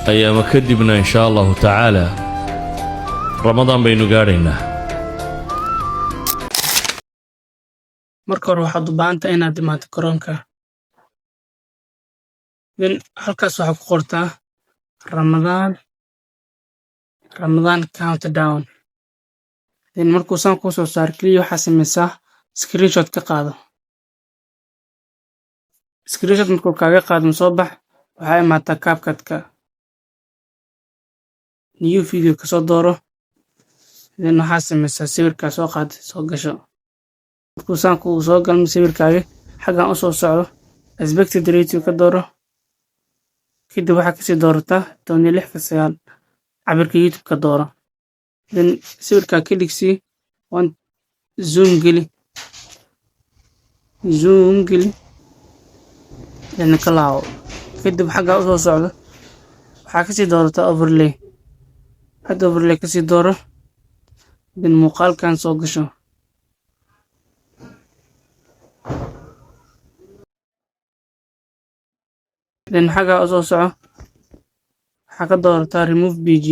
أيام كدبنا إن شاء الله تعالى رمضان بين قارينا. marka hore waxaad u baahan tahay inaad imaato garoonka halkaas waxaa ku qortaa Ramadan countdown markuu saan kuu soo saaro kaliya waxaa samaysaa screenshot ka qaado markuu kaaga qaado soo bax waxaa imaataa CapCut-ka new video ka soo dooro waxaa samaysaa sawirkaa soo qaad soo gasho markuu saan kuu soo galmo sawirkaaga xaggan u soo socdo aspect ratio ka dooro kadib waxaa kasii doorataa 16:9 cabirka YouTube ka dooro sawirkaa ka dhigsi zoom geli ka laabo kadib xaggaa u soo socdo waxaa kasii doorataa overlay hadda overlay kasii dooro muuqaalkan soo gasho xaggaa u soo soco waxaa ka doorataa remove bg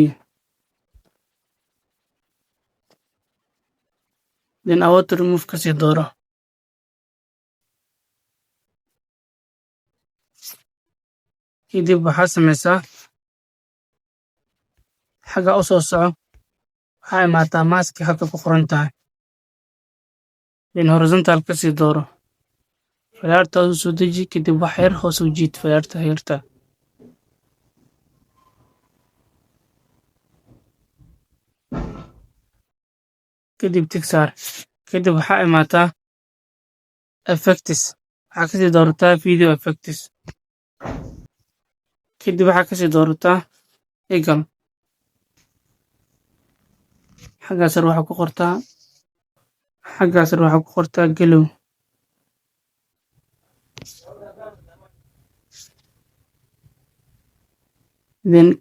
auto remove kasii dooro kadib waxaa samaysaa xaggaa u soo soco waxaa imaataa maski halka ku qoran tahay horizontal kasii dooro falaarta u soo deji kadib wax yar hoos u jiid falaarta heerta kadib tigsaar kadib waxaa imaataa effects waxaa kasii doorataa video effects kadib waxaa kasii doorataa eagle xaggaas waxaa ku qortaa galow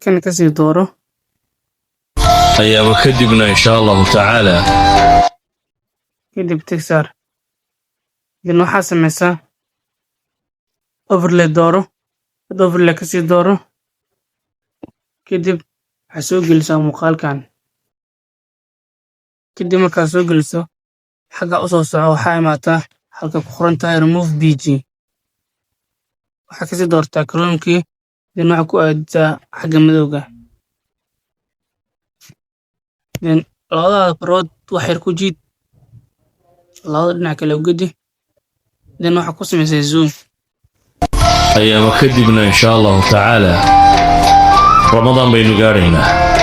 kan kasii dooro أيام كدبنا إن شاء الله تعالى kadib tigsaar waxaa samaysaa overlay dooro overlay kasii dooro kadib waxaa soo gelisaa muuqaalkan kadib markaa soo geliso xagga u soo soco waxaa imaataa halka ku qoran tahay remove bg waxaa kasii doortaa chromekii waxaa ku aadisaa xagga madowga labada farood wax yar ku jiid labada dhinac kale u gedi waxaa ku samaysaa zoom أيام كدبنا إن شاء الله تعالى رمضان بين قارينا.